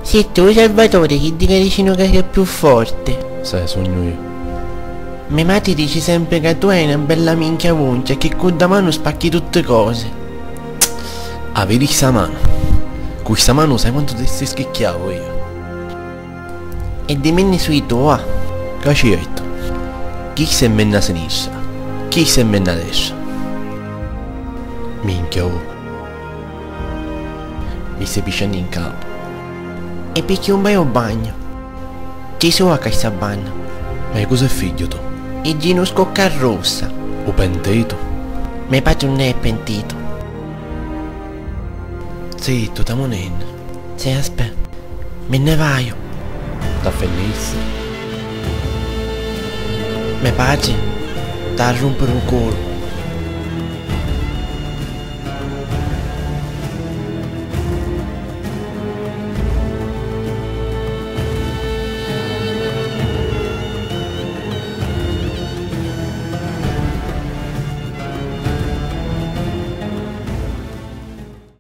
Sei tu Salvatore che dica vicino che è più forte. Sai, sogno io. Mia madre dice sempre che tu hai una bella minchia voncia e che con da mano spacchi tutte cose. Ah, vedi questa mano? Con questa mano sai quanto ti stai schicchiavo io? E di me sui tua. Che ci hai detto? Chi si è menna a sinistra? Chi si è menna a destra? Minchia, oh. Mi stai pisciando in capo. E perché un bel bagno? Ci sono a questa banna. Ma cosa è figlio tu? E Gino scocca rossa. O pentito? Mio padre non è pentito. Zitto, t'amo nenna. Se aspetta. Me ne vaio. Sta felice? Mio padre sta a rompere un culo.